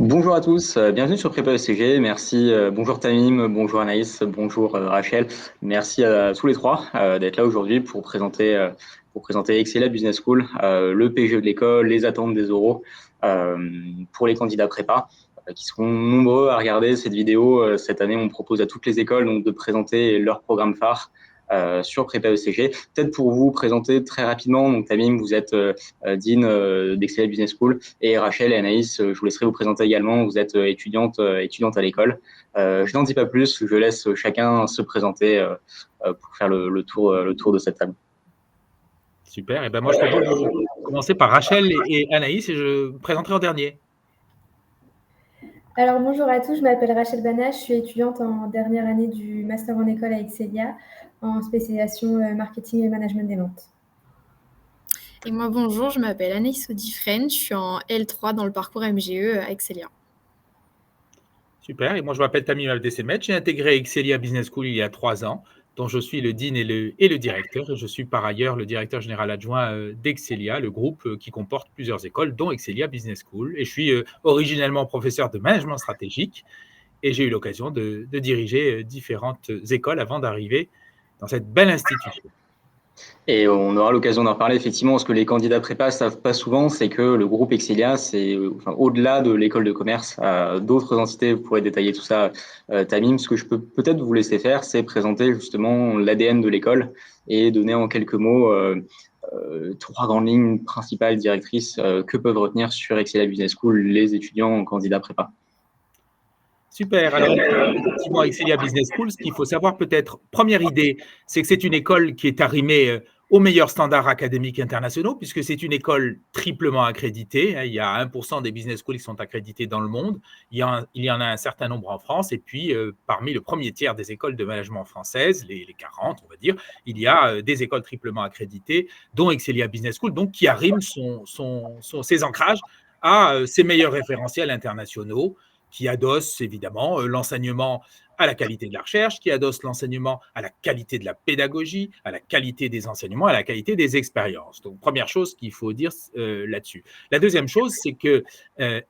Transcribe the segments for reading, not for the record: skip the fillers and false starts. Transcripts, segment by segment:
Bonjour à tous, bienvenue sur Prépa ECG. Merci, bonjour Tamim, bonjour Anaïs, bonjour Rachel. Merci à tous les trois d'être là aujourd'hui pour présenter Excelia Business School, le PGE de l'école, les attentes des oraux euh, pour les candidats prépa qui seront nombreux à regarder cette vidéo. Cette année, on propose à toutes les écoles donc de présenter leur programme phare sur Prépa ECG. Peut-être pour vous présenter très rapidement, donc Tamim, vous êtes Dean d'Excelia Business School. Et Rachel et Anaïs, je vous laisserai vous présenter également. Vous êtes étudiante à l'école. Je n'en dis pas plus. Je laisse chacun se présenter pour faire le tour de cette table. Super. Et ben moi, je propose de commencer par Rachel et Anaïs et je me présenterai en dernier. Alors bonjour à tous, je m'appelle Rachel Bana, je suis étudiante en dernière année du master en école à Excelia en spécialisation marketing et management des ventes. Et moi, bonjour, je m'appelle Anaïs Audifren, je suis en L3 dans le parcours MGE à Excelia. Super. Et moi, je m'appelle Tamim Abdesemet. J'ai intégré Excelia Business School il y a 3 ans, dont je suis le dean et le directeur. Et je suis par ailleurs le directeur général adjoint d'Excelia, le groupe qui comporte plusieurs écoles, dont Excelia Business School. Et je suis originellement professeur de management stratégique et j'ai eu l'occasion de diriger différentes écoles avant d'arriver dans cette belle institution. Et on aura l'occasion d'en reparler effectivement. Ce que les candidats prépa savent pas souvent, c'est que le groupe Excelia, c'est au-delà de l'école de commerce, d'autres entités. Vous pourrez détailler tout ça, Tamim. Ce que je peux peut-être vous laisser faire, c'est présenter justement l'ADN de l'école et donner en quelques mots trois grandes lignes principales directrices que peuvent retenir sur Excelia Business School les étudiants candidats prépa. Super. Alors, effectivement, Excelia Business School, ce qu'il faut savoir peut-être, première idée, c'est que c'est une école qui est arrimée aux meilleurs standards académiques internationaux, puisque c'est une école triplement accréditée. Il y a 1% des business schools qui sont accrédités dans le monde. Il y en a un certain nombre en France. Et puis, parmi le premier tiers des écoles de management françaises, les 40, on va dire, il y a des écoles triplement accréditées, dont Excelia Business School, donc qui arriment ses ancrages à ses meilleurs référentiels internationaux, qui adosse évidemment l'enseignement à la qualité de la recherche, qui adosse l'enseignement à la qualité de la pédagogie, à la qualité des enseignements, à la qualité des expériences. Donc, première chose qu'il faut dire là-dessus. La deuxième chose, c'est que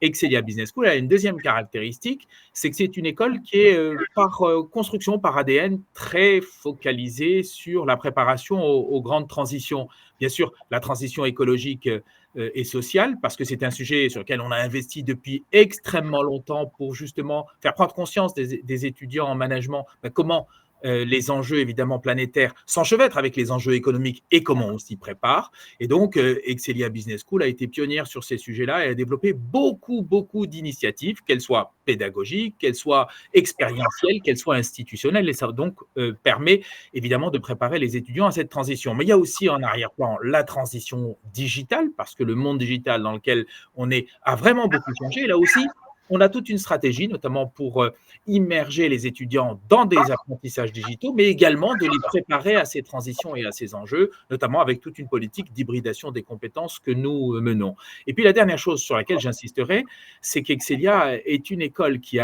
Excelia Business School a une deuxième caractéristique, c'est que c'est une école qui est par construction, par ADN, très focalisée sur la préparation aux grandes transitions. Bien sûr, la transition écologique et sociale, parce que c'est un sujet sur lequel on a investi depuis extrêmement longtemps pour justement faire prendre conscience des étudiants en management, comment les enjeux évidemment planétaires s'enchevêtrent avec les enjeux économiques et comment on s'y prépare. Et donc, Excelia Business School a été pionnière sur ces sujets-là et a développé beaucoup d'initiatives, qu'elles soient pédagogiques, qu'elles soient expérientielles, qu'elles soient institutionnelles. Et ça donc permet évidemment de préparer les étudiants à cette transition. Mais il y a aussi en arrière-plan la transition digitale, parce que le monde digital dans lequel on est a vraiment beaucoup changé. Et là aussi, on a toute une stratégie, notamment pour immerger les étudiants dans des apprentissages digitaux, mais également de les préparer à ces transitions et à ces enjeux, notamment avec toute une politique d'hybridation des compétences que nous menons. Et puis la dernière chose sur laquelle j'insisterai, c'est qu'Excelia est une école qui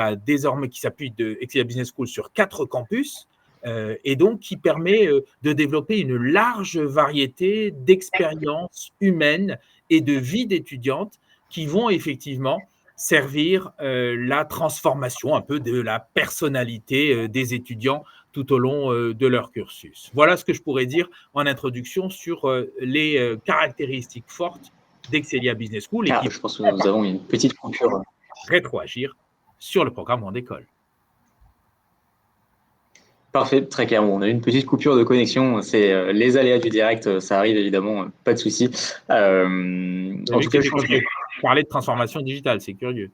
s'appuie de Excelia Business School sur 4 campus, et donc qui permet de développer une large variété d'expériences humaines et de vie d'étudiantes qui vont effectivement servir la transformation un peu de la personnalité des étudiants tout au long de leur cursus. Voilà ce que je pourrais dire en introduction sur les caractéristiques fortes d'Excelia Business School et qui Je pense que nous avons une petite coupure. rétroagir sur le programme grande école. Parfait, très clair. Bon, on a eu une petite coupure de connexion. C'est les aléas du direct, ça arrive évidemment, pas de souci. En tout cas, je pense que parler de transformation digitale, c'est curieux.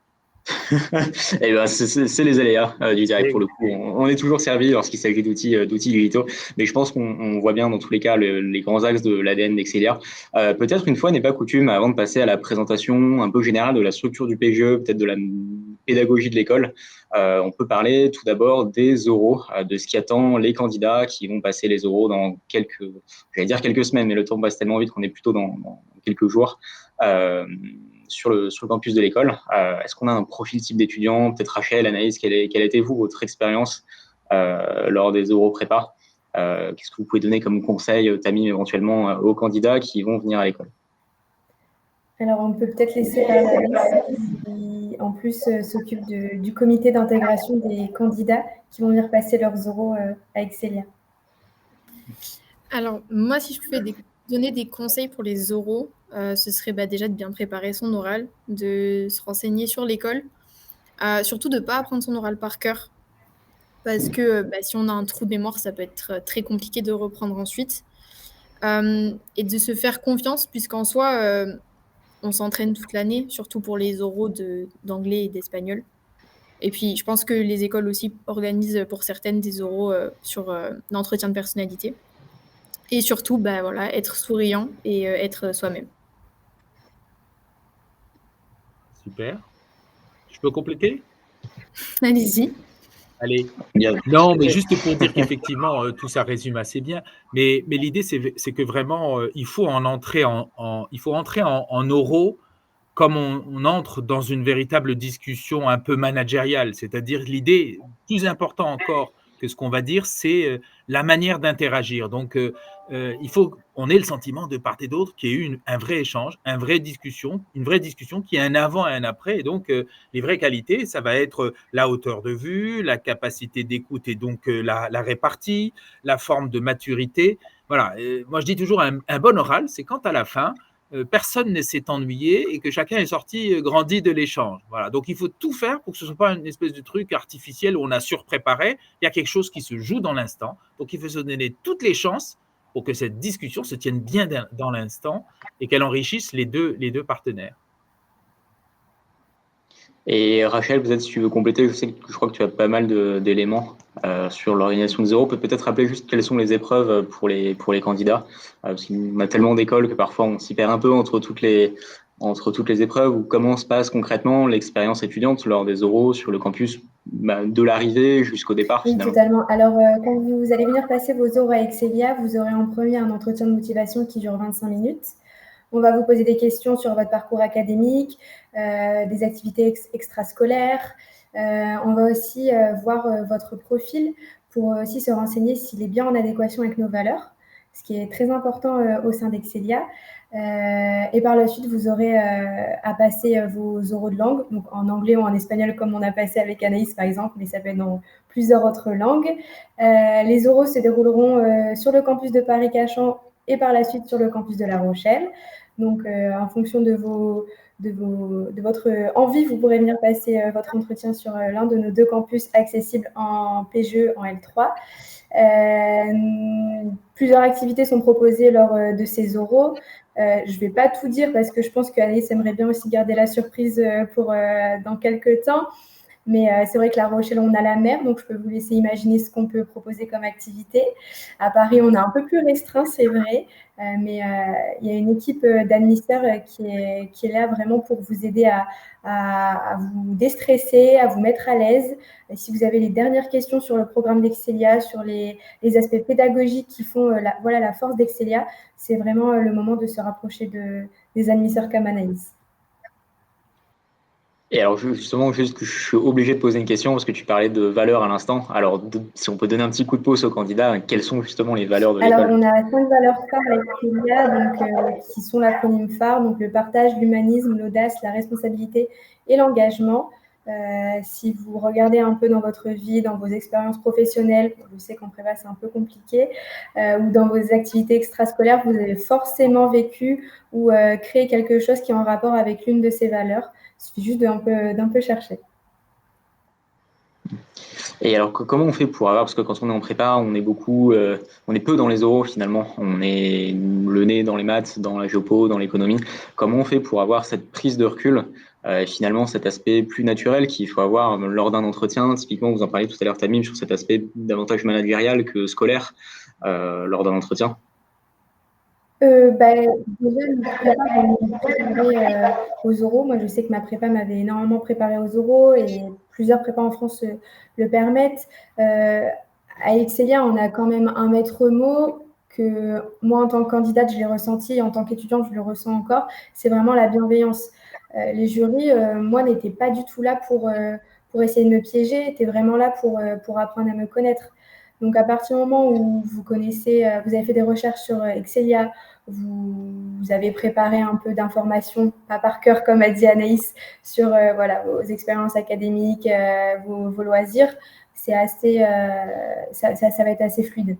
eh ben, c'est les aléas du direct pour le coup. On est toujours servi lorsqu'il s'agit d'outils digitaux, mais je pense qu'on voit bien dans tous les cas les grands axes de l'ADN d'Excelia. Peut-être une fois n'est pas coutume, avant de passer à la présentation un peu générale de la structure du PGE, peut-être de la pédagogie de l'école, on peut parler tout d'abord des oraux, de ce qui attend les candidats qui vont passer les oraux dans quelques semaines, mais le temps passe tellement vite qu'on est plutôt dans quelques jours. Sur le campus de l'école. Est-ce qu'on a un profil type d'étudiant? Peut-être Rachel, Anaïs, quelle a été votre expérience lors des oraux prépa? Qu'est-ce que vous pouvez donner comme conseil, Tamim, éventuellement, aux candidats qui vont venir à l'école? Alors, on peut peut-être laisser parler Alice, qui en plus s'occupe du comité d'intégration des candidats qui vont venir passer leurs oraux à Excelia. Alors, moi, si je pouvais donner des conseils pour les oraux, ce serait déjà de bien préparer son oral, de se renseigner sur l'école, surtout de ne pas apprendre son oral par cœur, parce que si on a un trou de mémoire, ça peut être très compliqué de reprendre ensuite. Et de se faire confiance, puisqu'en soi, on s'entraîne toute l'année, surtout pour les oraux d'anglais et d'espagnol. Et puis, je pense que les écoles aussi organisent pour certaines des oraux sur l'entretien de personnalité. Et surtout, voilà, être souriant et être soi-même. Super. Je peux compléter? Allez-y. Allez. Bien. Non, mais juste pour dire qu'effectivement, tout ça résume assez bien. Mais l'idée, c'est que vraiment, il faut entrer en oraux comme on entre dans une véritable discussion un peu managériale. C'est-à-dire l'idée, plus important encore que ce qu'on va dire, c'est la manière d'interagir. Donc, il faut qu'on ait le sentiment de part et d'autre qu'il y ait eu un vrai échange, une vraie discussion qui est un avant et un après. Et donc, les vraies qualités, ça va être la hauteur de vue, la capacité d'écoute et donc la répartie, la forme de maturité. Voilà. Moi, je dis toujours un bon oral, c'est quand à la fin, personne ne s'est ennuyé et que chacun est sorti grandi de l'échange. Voilà. Donc, il faut tout faire pour que ce ne soit pas une espèce de truc artificiel où on a surpréparé. Il y a quelque chose qui se joue dans l'instant. Donc, il faut se donner toutes les chances pour que cette discussion se tienne bien dans l'instant et qu'elle enrichisse les deux partenaires. Et Rachel, peut-être si tu veux compléter, je crois que tu as pas mal d'éléments sur l'organisation des oraux. Peut-être rappeler juste quelles sont les épreuves pour les candidats, parce qu'on a tellement d'écoles que parfois on s'y perd un peu entre toutes les épreuves, ou comment se passe concrètement l'expérience étudiante lors des oraux sur le campus, de l'arrivée jusqu'au départ. Oui, Finalement. totalement. Alors, quand vous allez venir passer vos oraux à Excelia, vous aurez en premier un entretien de motivation qui dure 25 minutes. On va vous poser des questions sur votre parcours académique, des activités extrascolaires. On va aussi voir votre profil pour aussi se renseigner s'il est bien en adéquation avec nos valeurs, ce qui est très important au sein d'Excelia. Et par la suite, vous aurez à passer vos oraux de langue, donc en anglais ou en espagnol, comme on a passé avec Anaïs par exemple, mais ça peut être dans plusieurs autres langues. Les oraux se dérouleront sur le campus de Paris-Cachan et par la suite sur le campus de La Rochelle. Donc, en fonction de votre envie, vous pourrez venir passer votre entretien sur l'un de nos deux campus accessibles en PGE en L3. Plusieurs activités sont proposées lors de ces oraux. Je ne vais pas tout dire parce que je pense qu'Anaïs aimerait bien aussi garder la surprise pour dans quelques temps. Mais c'est vrai que La Rochelle, on a la mer, donc je peux vous laisser imaginer ce qu'on peut proposer comme activité. À Paris, on est un peu plus restreint, c'est vrai, mais il y a une équipe d'administrateurs qui est là vraiment pour vous aider à vous déstresser, à vous mettre à l'aise. Et si vous avez les dernières questions sur le programme d'Excelia, sur les aspects pédagogiques qui font la force d'Excelia, c'est vraiment le moment de se rapprocher des administrateurs comme Anaïs. Et alors justement, juste que je suis obligé de poser une question parce que tu parlais de valeurs à l'instant. Alors, si on peut donner un petit coup de pouce aux candidats, quelles sont justement les valeurs de l'école? Alors, on a 5 valeurs phares avec Excelia, donc, qui sont l'acronyme phare, donc le partage, l'humanisme, l'audace, la responsabilité et l'engagement. Si vous regardez un peu dans votre vie, dans vos expériences professionnelles, je sais qu'en prépa c'est un peu compliqué, ou dans vos activités extrascolaires, vous avez forcément vécu ou créé quelque chose qui est en rapport avec l'une de ces valeurs. Il suffit juste d'un peu chercher. Et alors, comment on fait pour avoir, parce que quand on est en prépa, on est peu dans les oraux finalement, on est le nez dans les maths, dans la géopo, dans l'économie. Comment on fait pour avoir cette prise de recul, et finalement cet aspect plus naturel qu'il faut avoir lors d'un entretien? Typiquement, vous en parliez tout à l'heure, Tamim, sur cet aspect davantage managérial que scolaire lors d'un entretien. Déjà, notre prépa va nous préparer aux oraux. Moi, je sais que ma prépa m'avait énormément préparé aux oraux et plusieurs prépas en France le permettent. À Excelia, on a quand même un maître mot que moi, en tant que candidate, je l'ai ressenti et en tant qu'étudiante, je le ressens encore. C'est vraiment la bienveillance. Les jurys, moi, n'étaient pas du tout là pour essayer de me piéger, étaient vraiment là pour apprendre à me connaître. Donc, à partir du moment où vous connaissez, vous avez fait des recherches sur Excelia, vous avez préparé un peu d'informations, pas par cœur comme a dit Anaïs, sur vos expériences académiques, vos loisirs, c'est assez, ça va être assez fluide.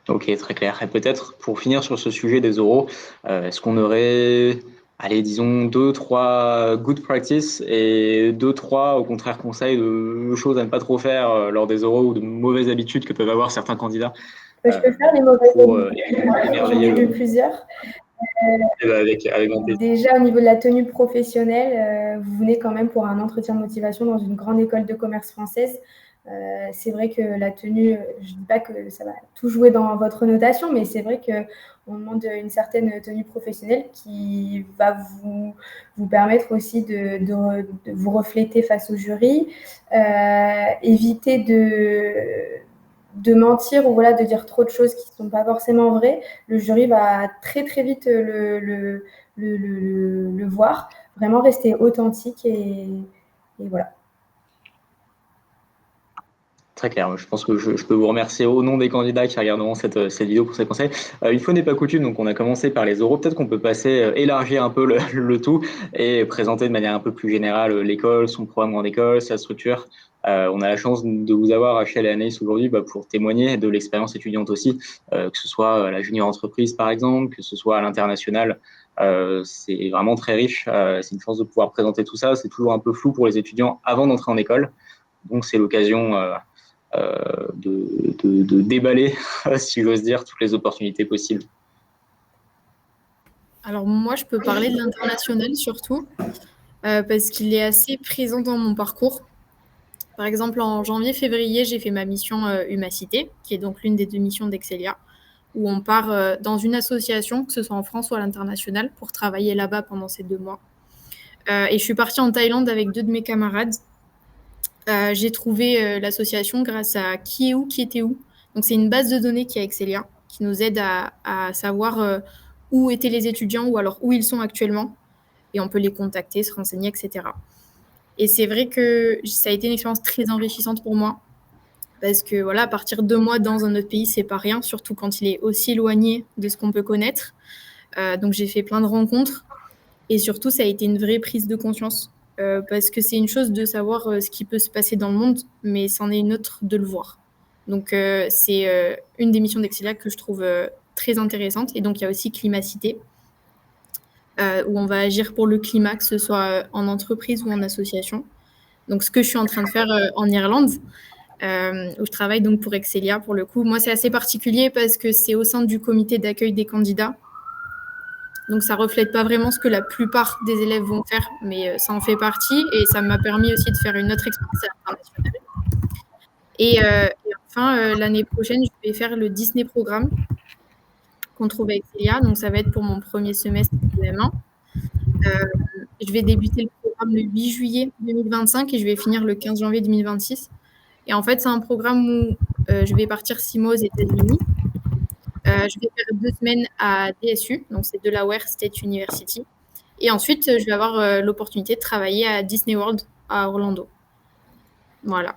Ok, très clair. Et peut-être pour finir sur ce sujet des oraux, est-ce qu'on aurait, allez, disons 2-3 good practice et 2-3 au contraire conseils de choses à ne pas trop faire lors des oraux ou de mauvaises habitudes que peuvent avoir certains candidats? Je peux faire les mauvaises habitudes. J'en ai vu plusieurs. Avec Déjà, au niveau de la tenue professionnelle, vous venez quand même pour un entretien de motivation dans une grande école de commerce française. C'est vrai que la tenue, je ne dis pas que ça va tout jouer dans votre notation, mais c'est vrai qu'on demande une certaine tenue professionnelle qui va vous permettre aussi de vous refléter face au jury, éviter de mentir ou de dire trop de choses qui ne sont pas forcément vraies. Le jury va très très vite le voir. Vraiment rester authentique et voilà. Très clair. Je pense que je peux vous remercier au nom des candidats qui regarderont cette vidéo pour ces conseils. Une fois n'est pas coutume, donc on a commencé par les oraux. Peut-être qu'on peut passer, élargir un peu le tout et présenter de manière un peu plus générale l'école, son programme en école, sa structure. On a la chance de vous avoir, Rachel et Anaïs, aujourd'hui pour témoigner de l'expérience étudiante aussi, que ce soit à la junior entreprise par exemple, que ce soit à l'international. C'est vraiment très riche. C'est une chance de pouvoir présenter tout ça. C'est toujours un peu flou pour les étudiants avant d'entrer en école. Donc c'est l'occasion de déballer, si j'ose dire, toutes les opportunités possibles. Alors moi, je peux parler de l'international surtout, parce qu'il est assez présent dans mon parcours. Par exemple, en janvier-février, j'ai fait ma mission Humacité, qui est donc l'une des 2 missions d'Excelia, où on part dans une association, que ce soit en France ou à l'international, pour travailler là-bas pendant ces 2 mois. Et je suis partie en Thaïlande avec 2 de mes camarades. J'ai trouvé l'association grâce à Qui est où, qui était où. Donc, c'est une base de données qui est Excelia, qui nous aide à savoir où étaient les étudiants ou alors où ils sont actuellement. Et on peut les contacter, se renseigner, etc. Et c'est vrai que ça a été une expérience très enrichissante pour moi. Parce que voilà, partir 2 mois dans un autre pays, c'est pas rien, surtout quand il est aussi éloigné de ce qu'on peut connaître. Donc, j'ai fait plein de rencontres. Et surtout, ça a été une vraie prise de conscience. Parce que c'est une chose de savoir ce qui peut se passer dans le monde, mais c'en est une autre de le voir. Donc, c'est une des missions d'Excelia que je trouve très intéressante. Et donc, il y a aussi Climacité, où on va agir pour le climat, que ce soit en entreprise ou en association. Donc, ce que je suis en train de faire en Irlande, où je travaille donc pour Excelia, pour le coup. Moi, c'est assez particulier parce que c'est au sein du comité d'accueil des candidats. Donc, ça ne reflète pas vraiment ce que la plupart des élèves vont faire, mais ça en fait partie. Et ça m'a permis aussi de faire une autre expérience internationale. Et enfin, l'année prochaine, je vais faire le Disney Programme qu'on trouve avec Excelia. Donc, ça va être pour mon premier semestre de M1. Je vais débuter le programme le 8 juillet 2025 et je vais finir le 15 janvier 2026. Et en fait, c'est un programme où je vais partir 6 mois aux États-Unis. Je vais faire 2 semaines à DSU, donc c'est Delaware State University. Et ensuite, je vais avoir l'opportunité de travailler à Disney World à Orlando. Voilà.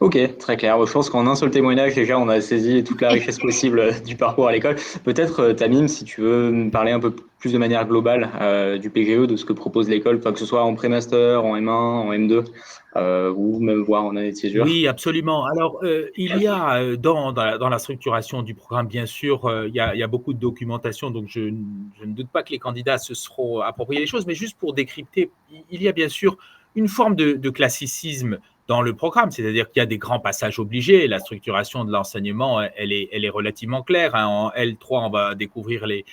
Ok, très clair. Je pense qu'en un seul témoignage, déjà, on a saisi toute la richesse possible du parcours à l'école. Peut-être, Tamim, si tu veux me parler un peu plus de manière globale du PGE, de ce que propose l'école, que ce soit en pré-master, en M1, en M2, ou même voir en année de césure. Oui, absolument. Alors, il y a dans la structuration du programme, bien sûr, il y a beaucoup de documentation, donc je ne doute pas que les candidats se seront appropriés les choses, mais juste pour décrypter, il y a bien sûr une forme de classicisme dans le programme, c'est-à-dire qu'il y a des grands passages obligés. La structuration de l'enseignement, elle est relativement claire. En L3, on va découvrir les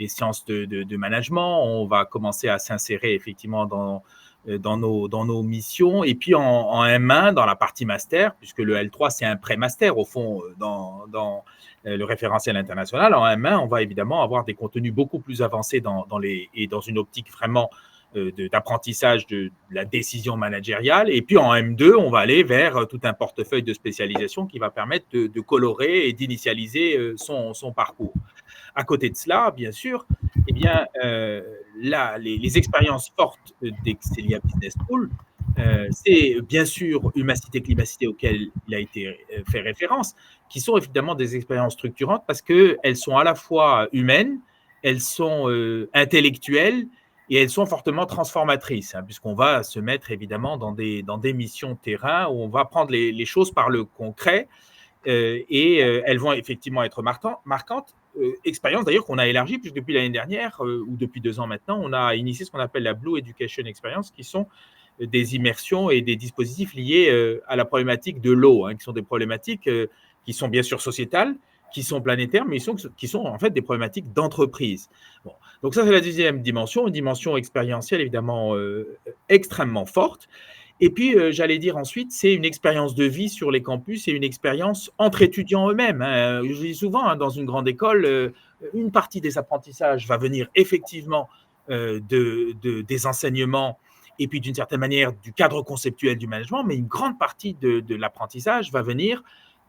sciences de management. On va commencer à s'insérer effectivement dans nos missions. Et puis en M1, dans la partie master, puisque le L3, c'est un pré-master au fond dans le référentiel international. En M1, on va évidemment avoir des contenus beaucoup plus avancés et dans une optique vraiment d'apprentissage de la décision managériale. Et puis en M2, on va aller vers tout un portefeuille de spécialisation qui va permettre de colorer et d'initialiser son parcours. À côté de cela, bien sûr, eh bien, les expériences fortes d'Excelia Business School, c'est bien sûr Humacité, Climacité auquel il a été fait référence, qui sont évidemment des expériences structurantes parce qu'elles sont à la fois humaines, elles sont intellectuelles et elles sont fortement transformatrices, puisqu'on va se mettre évidemment dans des missions terrain où on va prendre les choses par le concret et elles vont effectivement être marquantes. Expérience d'ailleurs qu'on a élargie, puisque depuis l'année dernière ou depuis 2 ans maintenant, on a initié ce qu'on appelle la Blue Education Experience, qui sont des immersions et des dispositifs liés à la problématique de l'eau, qui sont des problématiques qui sont bien sûr sociétales, qui sont planétaires, mais qui sont en fait des problématiques d'entreprise. Bon. Donc ça, c'est la deuxième dimension, une dimension expérientielle évidemment extrêmement forte. Et puis, j'allais dire ensuite, c'est une expérience de vie sur les campus et une expérience entre étudiants eux-mêmes. Je dis souvent, dans une grande école, une partie des apprentissages va venir effectivement des enseignements et puis d'une certaine manière du cadre conceptuel du management, mais une grande partie de l'apprentissage va venir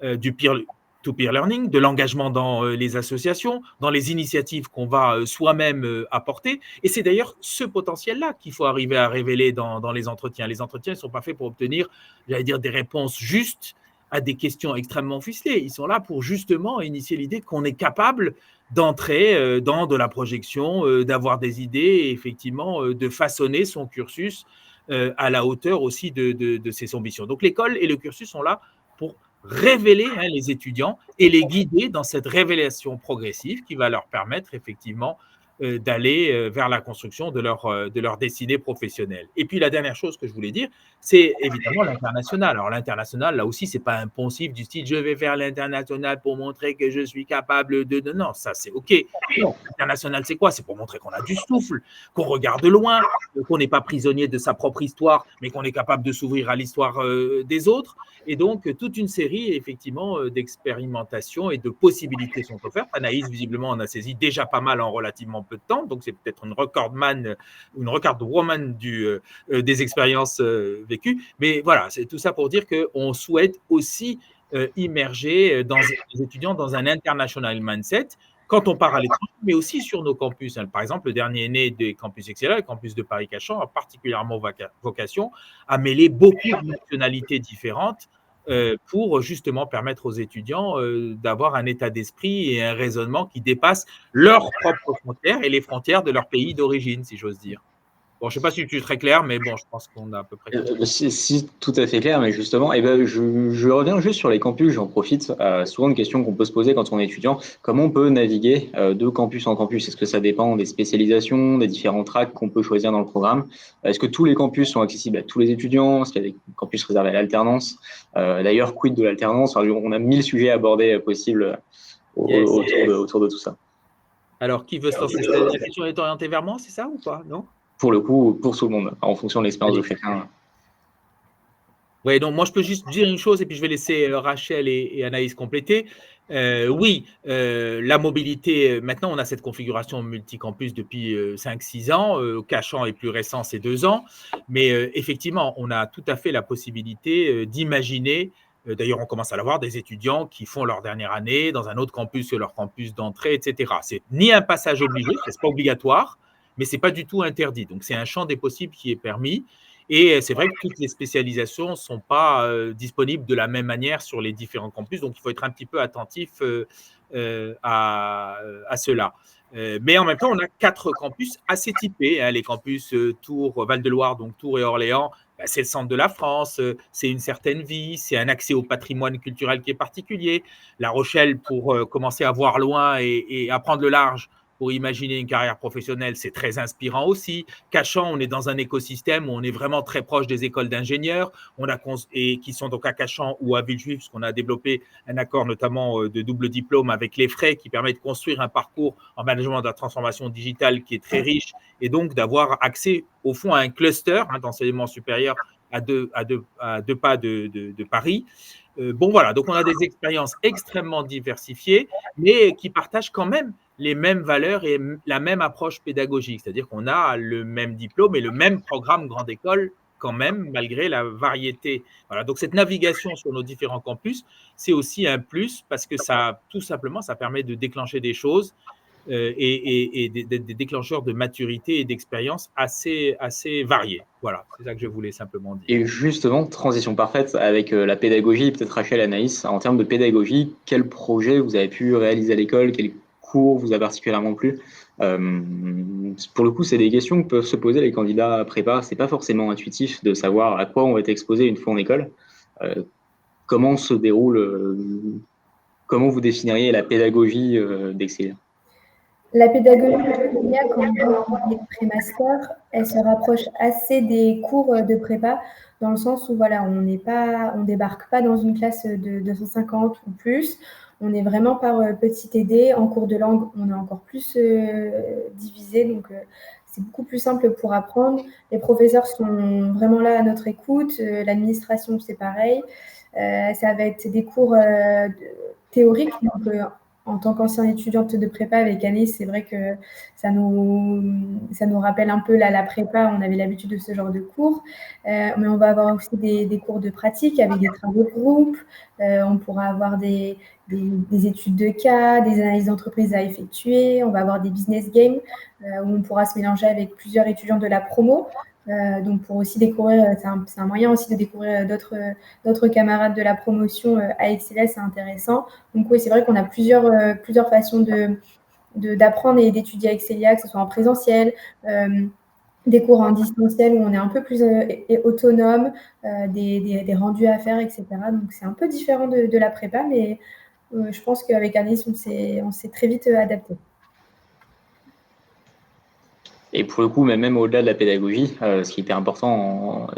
du peer-to-peer learning, de l'engagement dans les associations, dans les initiatives qu'on va soi-même apporter. Et c'est d'ailleurs ce potentiel-là qu'il faut arriver à révéler dans les entretiens. Les entretiens ne sont pas faits pour obtenir, j'allais dire, des réponses justes à des questions extrêmement ficelées. Ils sont là pour justement initier l'idée qu'on est capable d'entrer dans de la projection, d'avoir des idées et effectivement de façonner son cursus à la hauteur aussi de ses ambitions. Donc l'école et le cursus sont là pour révéler les étudiants et les guider dans cette révélation progressive qui va leur permettre effectivement d'aller vers la construction de leur destinée professionnelle. Et puis la dernière chose que je voulais dire, c'est évidemment l'international. Alors l'international, là aussi, c'est pas un poncif du style « je vais faire l'international pour montrer que je suis capable de… » Non, ça c'est OK. Non, l'international, c'est quoi? C'est pour montrer qu'on a du souffle, qu'on regarde loin, qu'on n'est pas prisonnier de sa propre histoire, mais qu'on est capable de s'ouvrir à l'histoire des autres. Et donc, toute une série, effectivement, d'expérimentations et de possibilités sont offertes. Anaïs, visiblement, en a saisi déjà pas mal en relativement peu de temps. Donc, c'est peut-être une recordwoman des expériences vécues. Mais voilà, c'est tout ça pour dire qu'on souhaite aussi immerger les étudiants dans un international mindset quand on part à l'étranger, mais aussi sur nos campus. Par exemple, le dernier né des campus Excelia, le campus de Paris-Cachan, a particulièrement vocation à mêler beaucoup de nationalités différentes pour justement permettre aux étudiants d'avoir un état d'esprit et un raisonnement qui dépasse leurs propres frontières et les frontières de leur pays d'origine, si j'ose dire. Bon, je ne sais pas si tu es très clair, mais bon, je pense qu'on a à peu près… Si, tout à fait clair, mais justement, je reviens juste sur les campus, j'en profite. Souvent, une question qu'on peut se poser quand on est étudiant, comment on peut naviguer de campus en campus? Est-ce que ça dépend des spécialisations, des différents tracks qu'on peut choisir dans le programme? Est-ce que tous les campus sont accessibles à tous les étudiants? Est-ce qu'il y a des campus réservés à l'alternance? D'ailleurs, quid de l'alternance? On a 1000 sujets abordés possibles autour de tout ça. Alors, qui veut se lancer? La question est orientée vers moi, c'est ça ou pas? Non? Pour le coup, pour tout le monde, en fonction de l'expérience de chacun. Oui, donc moi, je peux juste dire une chose et puis je vais laisser Rachel et Anaïs compléter. Oui, la mobilité, maintenant, on a cette configuration multicampus depuis 5-6 ans. Cachan est plus récent, c'est 2 ans. Mais effectivement, on a tout à fait la possibilité d'imaginer, d'ailleurs, on commence à l'avoir, des étudiants qui font leur dernière année dans un autre campus que leur campus d'entrée, etc. C'est ni un passage obligé, c'est pas obligatoire, mais ce n'est pas du tout interdit. Donc, c'est un champ des possibles qui est permis. Et c'est vrai que toutes les spécialisations ne sont pas disponibles de la même manière sur les différents campus. Donc, il faut être un petit peu attentif à cela. Mais en même temps, on a 4 campus assez typés. Les campus Tours, Val-de-Loire, donc Tours et Orléans, c'est le centre de la France, c'est une certaine vie, c'est un accès au patrimoine culturel qui est particulier. La Rochelle, pour commencer à voir loin et à prendre le large, pour imaginer une carrière professionnelle, c'est très inspirant aussi. Cachan, on est dans un écosystème où on est vraiment très proche des écoles d'ingénieurs, et qui sont donc à Cachan ou à Villejuif, puisqu'on a développé un accord notamment de double diplôme avec les frais qui permet de construire un parcours en management de la transformation digitale qui est très riche et donc d'avoir accès au fond à un cluster d'enseignement supérieur à deux pas de Paris. Bon voilà, donc on a des expériences extrêmement diversifiées, mais qui partagent quand même les mêmes valeurs et la même approche pédagogique, c'est-à-dire qu'on a le même diplôme et le même programme grande école quand même, malgré la variété. Voilà, donc cette navigation sur nos différents campus, c'est aussi un plus parce que ça, tout simplement, ça permet de déclencher des choses et des déclencheurs de maturité et d'expérience assez variés. Voilà, c'est ça que je voulais simplement dire. Et justement, transition parfaite avec la pédagogie, peut-être Rachel, Anaïs, en termes de pédagogie, quel projet vous avez pu réaliser à l'école, quel cours vous a particulièrement plu? Pour le coup, c'est des questions que peuvent se poser les candidats prépa. C'est pas forcément intuitif de savoir à quoi on va être exposé une fois en école. Comment se déroule, comment vous définiriez la pédagogie d'Excelia? La pédagogie d'Excelia, quand on est pré-master, elle se rapproche assez des cours de prépa, dans le sens où voilà, on débarque pas dans une classe de 250 ou plus. On est vraiment par petit aidé. En cours de langue, on est encore plus divisé, donc c'est beaucoup plus simple pour apprendre. Les professeurs sont vraiment là à notre écoute. L'administration, c'est pareil. Ça va être des cours théoriques, donc en tant qu'ancienne étudiante de prépa avec Alice, c'est vrai que ça nous rappelle un peu la prépa. On avait l'habitude de ce genre de cours. Mais on va avoir aussi des cours de pratique avec des travaux de groupe. On pourra avoir des études de cas, des analyses d'entreprise à effectuer. On va avoir des business games où on pourra se mélanger avec plusieurs étudiants de la promo. Donc pour aussi découvrir, c'est un moyen aussi de découvrir d'autres camarades de la promotion à Excelia, c'est intéressant. Donc oui, c'est vrai qu'on a plusieurs façons d'apprendre et d'étudier à Excelia, que ce soit en présentiel, des cours en distanciel où on est un peu plus autonome, des rendus à faire, etc. Donc c'est un peu différent de la prépa, mais je pense qu'avec Alice, on s'est très vite adapté. Et pour le coup, même au-delà de la pédagogie, ce qui était important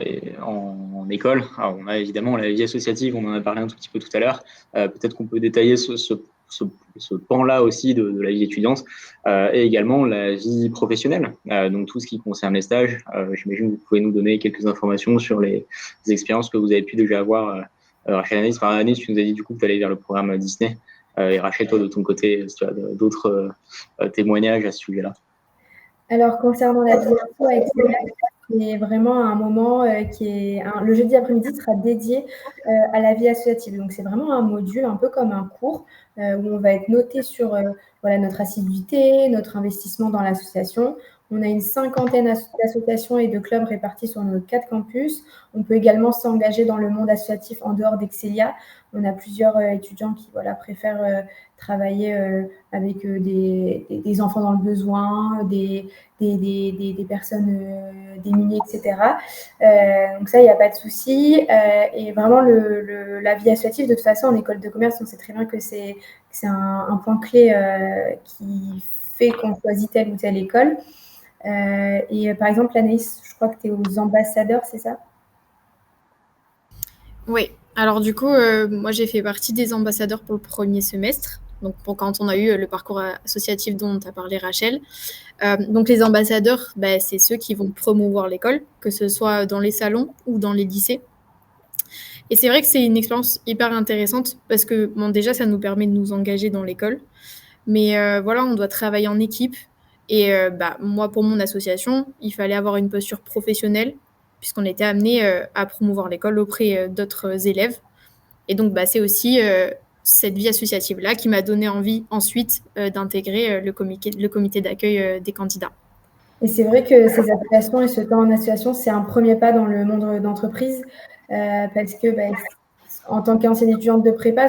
en école, alors on a évidemment la vie associative, on en a parlé un tout petit peu tout à l'heure. Peut-être qu'on peut détailler ce pan-là aussi de la vie étudiante, et également la vie professionnelle. Donc tout ce qui concerne les stages, j'imagine que vous pouvez nous donner quelques informations sur les expériences que vous avez pu déjà avoir. Rachel, Anaïs, tu nous as dit du coup que tu allais vers le programme Disney. Et Rachel, toi de ton côté, si tu as d'autres témoignages à ce sujet-là. Alors, concernant la vie perso avec Excelia, c'est vraiment un moment le jeudi après-midi sera dédié à la vie associative. Donc, c'est vraiment un module, un peu comme un cours, où on va être noté sur notre assiduité, notre investissement dans l'association. On a une 50aine d'associations et de clubs répartis sur nos 4 campus. On peut également s'engager dans le monde associatif en dehors d'Excelia. On a plusieurs étudiants qui préfèrent travailler avec des enfants dans le besoin, des personnes démunies, etc. Donc ça, il n'y a pas de souci. Et vraiment, la vie associative, de toute façon, en école de commerce, on sait très bien que c'est un point clé qui fait qu'on choisit telle ou telle école. Et par exemple, Anaïs, je crois que tu es aux ambassadeurs, c'est ça? Oui. Alors du coup, moi j'ai fait partie des ambassadeurs pour le premier semestre, donc quand on a eu le parcours associatif dont a parlé Rachel. Donc les ambassadeurs, c'est ceux qui vont promouvoir l'école, que ce soit dans les salons ou dans les lycées. Et c'est vrai que c'est une expérience hyper intéressante parce que déjà ça nous permet de nous engager dans l'école, mais voilà, on doit travailler en équipe. Et moi, pour mon association, il fallait avoir une posture professionnelle puisqu'on était amené à promouvoir l'école auprès d'autres élèves. Et donc, c'est aussi cette vie associative-là qui m'a donné envie ensuite d'intégrer le comité d'accueil des candidats. Et c'est vrai que ces associations et ce temps en association, c'est un premier pas dans le monde d'entreprise parce que en tant qu'ancienne étudiante de prépa,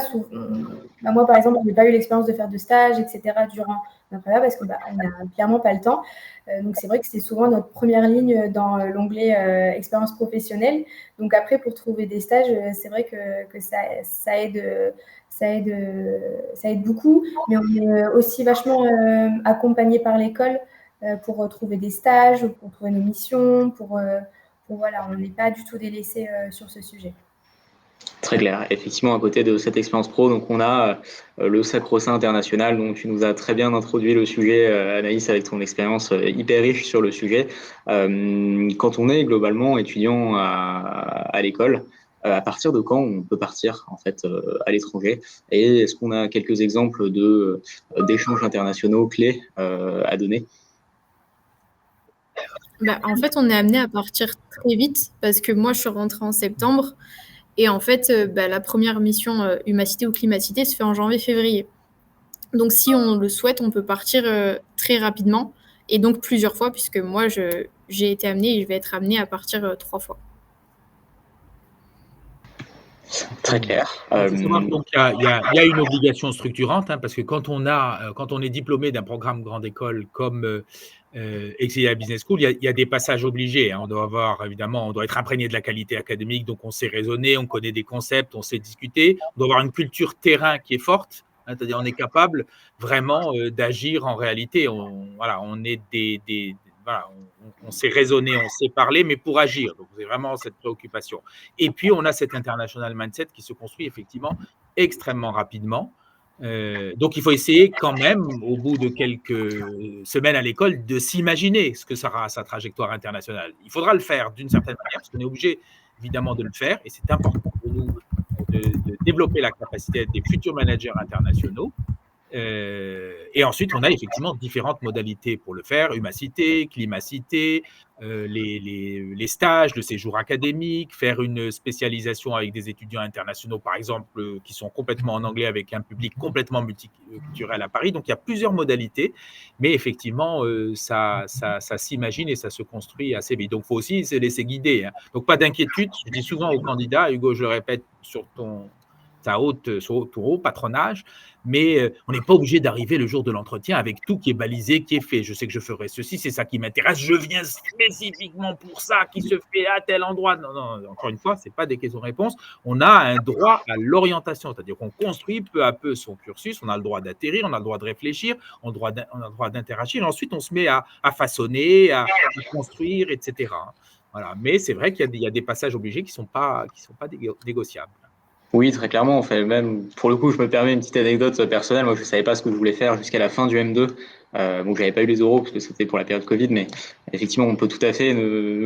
moi, par exemple, je n'ai pas eu l'expérience de faire de stage, etc., durant ma prépa parce qu'on n'a clairement pas le temps. Donc, c'est vrai que c'est souvent notre première ligne dans l'onglet expérience professionnelle. Donc, après, pour trouver des stages, c'est vrai que ça aide beaucoup. Mais on est aussi vachement accompagné par l'école pour trouver des stages, pour trouver nos missions, voilà, on n'est pas du tout délaissé sur ce sujet. Très clair. Effectivement, à côté de cette expérience pro, donc on a le Sacro-Saint international, dont tu nous as très bien introduit le sujet, Anaïs, avec ton expérience hyper riche sur le sujet. Quand on est globalement étudiant à l'école, à partir de quand on peut partir en fait à l'étranger? Et est-ce qu'on a quelques exemples d'échanges internationaux clés à donner? En fait, on est amené à partir très vite parce que moi, je suis rentrée en septembre. Et en fait, la première mission Humacité ou Climaticité se fait en janvier-février. Donc, si on le souhaite, on peut partir très rapidement et donc plusieurs fois, puisque moi, j'ai été amenée et je vais être amenée à partir 3 fois. Très clair. Il faut savoir donc il y a une obligation structurante, parce que quand on est diplômé d'un programme grande école comme Excelia Business School, il y a des passages obligés. On doit avoir, évidemment, on doit être imprégné de la qualité académique, donc on sait raisonner, on connaît des concepts, on sait discuter. On doit avoir une culture terrain qui est forte, c'est-à-dire on est capable vraiment d'agir en réalité. On est on sait raisonner, on sait parler, mais pour agir. Donc c'est vraiment cette préoccupation. Et puis on a cet international mindset qui se construit effectivement extrêmement rapidement. Donc, il faut essayer quand même, au bout de quelques semaines à l'école, de s'imaginer ce que sera sa trajectoire internationale. Il faudra le faire d'une certaine manière, parce qu'on est obligé, évidemment, de le faire, et c'est important pour nous de développer la capacité d'être des futurs managers internationaux. Et ensuite, on a effectivement différentes modalités pour le faire, Humacité, Climacité, les stages, le séjour académique, faire une spécialisation avec des étudiants internationaux, par exemple, qui sont complètement en anglais avec un public complètement multiculturel à Paris. Donc, il y a plusieurs modalités, mais effectivement, ça s'imagine et ça se construit assez vite. Donc, il faut aussi se laisser guider. Donc, pas d'inquiétude. Je dis souvent aux candidats, Hugo, je le répète, sur ton haut patronage, mais on n'est pas obligé d'arriver le jour de l'entretien avec tout qui est balisé, qui est fait. Je sais que je ferai ceci, c'est ça qui m'intéresse, je viens spécifiquement pour ça, qui se fait à tel endroit. Non, encore une fois, ce n'est pas des questions-réponses. On a un droit à l'orientation, c'est-à-dire qu'on construit peu à peu son cursus, on a le droit d'atterrir, on a le droit de réfléchir, on a le droit d'interagir, et ensuite on se met à façonner, à construire, etc. Voilà. Mais c'est vrai qu'il y a des passages obligés qui ne sont pas négociables. Oui, très clairement. En fait, même pour le coup, je me permets une petite anecdote personnelle. Moi, je savais pas ce que je voulais faire jusqu'à la fin du M2. Donc, j'avais pas eu les oraux parce que c'était pour la période Covid, mais effectivement, on peut tout à fait,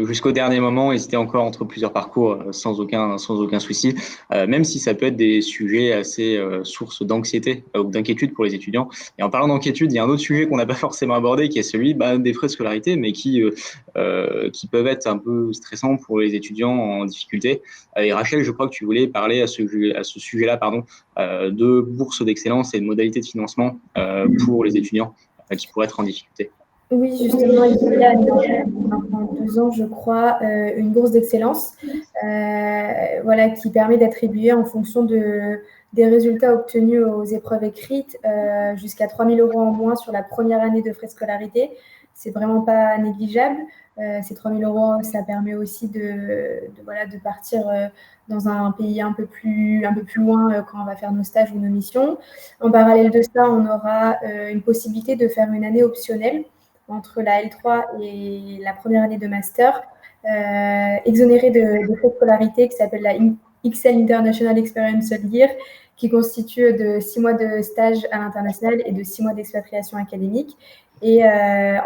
jusqu'au dernier moment, hésiter encore entre plusieurs parcours sans aucun souci. Même si ça peut être des sujets assez source d'anxiété ou d'inquiétude pour les étudiants. Et en parlant d'inquiétude, il y a un autre sujet qu'on n'a pas forcément abordé, qui est celui des frais de scolarité, mais qui peuvent être un peu stressants pour les étudiants en difficulté. Et Rachel, je crois que tu voulais parler à ce sujet-là, de bourse d'excellence et de modalités de financement pour les étudiants qui pourraient être en difficulté. Oui, justement, il y a maintenant 2 ans, je crois, une bourse d'excellence qui permet d'attribuer en fonction des résultats obtenus aux épreuves écrites jusqu'à 3 000 € en moins sur la première année de frais de scolarité. C'est vraiment pas négligeable. Ces 3 000 €, ça permet aussi de partir dans un pays un peu plus loin quand on va faire nos stages ou nos missions. En parallèle de ça, on aura une possibilité de faire une année optionnelle entre la L3 et la première année de master, exonérée de frais de scolarité qui s'appelle la XL International Experience Year, qui constitue de 6 mois de stage à l'international et de 6 mois d'expatriation académique. Et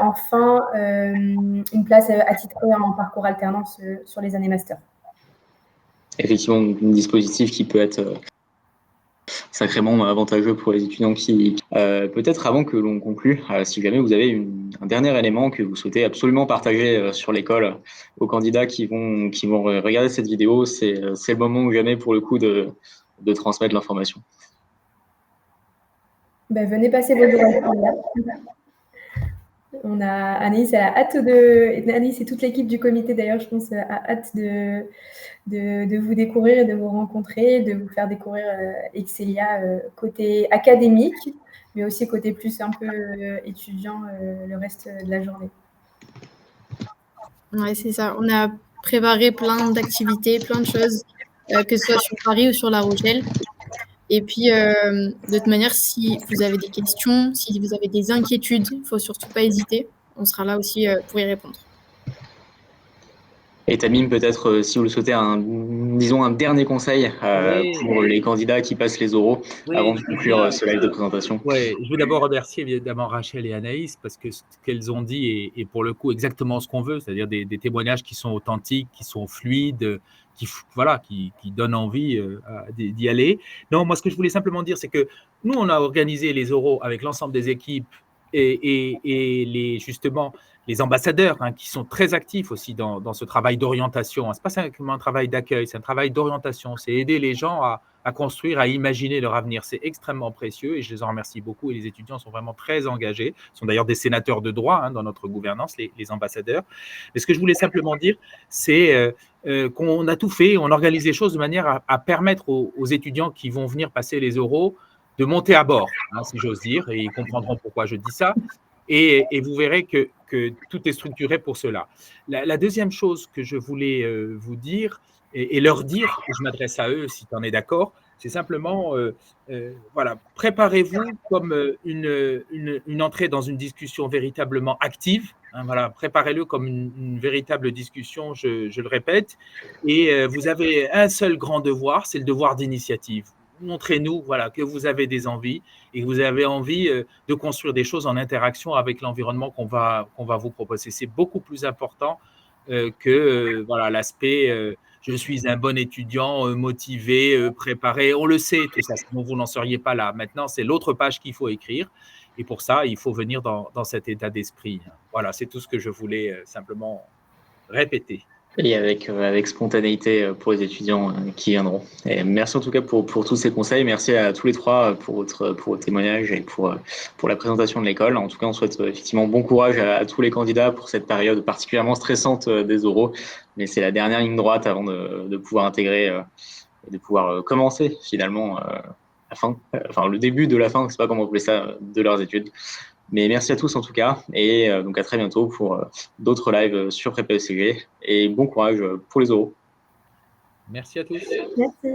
enfin, une place attitrée en parcours alternance sur les années master. Effectivement, un dispositif qui peut être sacrément avantageux pour les étudiants qui… peut-être avant que l'on conclue, si jamais vous avez un dernier élément que vous souhaitez absolument partager sur l'école aux candidats qui vont regarder cette vidéo, c'est le moment ou jamais pour le coup de transmettre l'information. Venez passer vos jours. Anaïs a hâte Anaïs et toute l'équipe du comité d'ailleurs, je pense, a hâte de vous découvrir et de vous rencontrer, de vous faire découvrir Excelia côté académique, mais aussi côté plus un peu étudiant le reste de la journée. Ouais, c'est ça. On a préparé plein d'activités, plein de choses, que ce soit sur Paris ou sur La Rochelle. Et puis, de toute manière, si vous avez des questions, si vous avez des inquiétudes, il ne faut surtout pas hésiter. On sera là aussi pour y répondre. Et Tamim, peut-être, si vous le souhaitez, un dernier conseil pour les candidats qui passent les oraux avant de conclure ce live de présentation. Oui, je veux d'abord remercier évidemment Rachel et Anaïs parce que ce qu'elles ont dit est pour le coup exactement ce qu'on veut, c'est-à-dire des témoignages qui sont authentiques, qui sont fluides, qui donnent envie d'y aller. Non, moi ce que je voulais simplement dire, c'est que nous, on a organisé les oraux avec l'ensemble des équipes justement les ambassadeurs qui sont très actifs aussi dans ce travail d'orientation. Ce n'est pas simplement un travail d'accueil, c'est un travail d'orientation. C'est aider les gens à construire, à imaginer leur avenir. C'est extrêmement précieux et je les en remercie beaucoup. Et les étudiants sont vraiment très engagés. Ils sont d'ailleurs des sénateurs de droit dans notre gouvernance, les ambassadeurs. Mais ce que je voulais simplement dire, c'est qu'on a tout fait, on organise les choses de manière à permettre aux étudiants qui vont venir passer les oraux de monter à bord, si j'ose dire, et ils comprendront pourquoi je dis ça. Et vous verrez que tout est structuré pour cela. La deuxième chose que je voulais vous dire et leur dire, et je m'adresse à eux si tu en es d'accord, c'est simplement, voilà, préparez-vous comme une entrée dans une discussion véritablement active. Voilà, préparez-le comme une véritable discussion, je le répète. Et vous avez un seul grand devoir, c'est le devoir d'initiative. Montrez-nous voilà, que vous avez des envies et que vous avez envie de construire des choses en interaction avec l'environnement qu'on va vous proposer. C'est beaucoup plus important que voilà, l'aspect je suis un bon étudiant, motivé, préparé. On le sait, tout ça, sinon vous n'en seriez pas là. Maintenant, c'est l'autre page qu'il faut écrire. Et pour ça, il faut venir dans cet état d'esprit. Voilà, c'est tout ce que je voulais simplement répéter. Et avec spontanéité pour les étudiants qui viendront. Et merci en tout cas pour tous ces conseils. Merci à tous les trois pour votre témoignage et pour la présentation de l'école. En tout cas, on souhaite effectivement bon courage à tous les candidats pour cette période particulièrement stressante des oraux. Mais c'est la dernière ligne droite avant de pouvoir intégrer, de pouvoir commencer finalement le début de la fin, je ne sais pas comment appeler ça, de leurs études. Mais merci à tous en tout cas, et donc à très bientôt pour d'autres lives sur PrépECG, et bon courage pour les oraux. Merci à tous. Merci.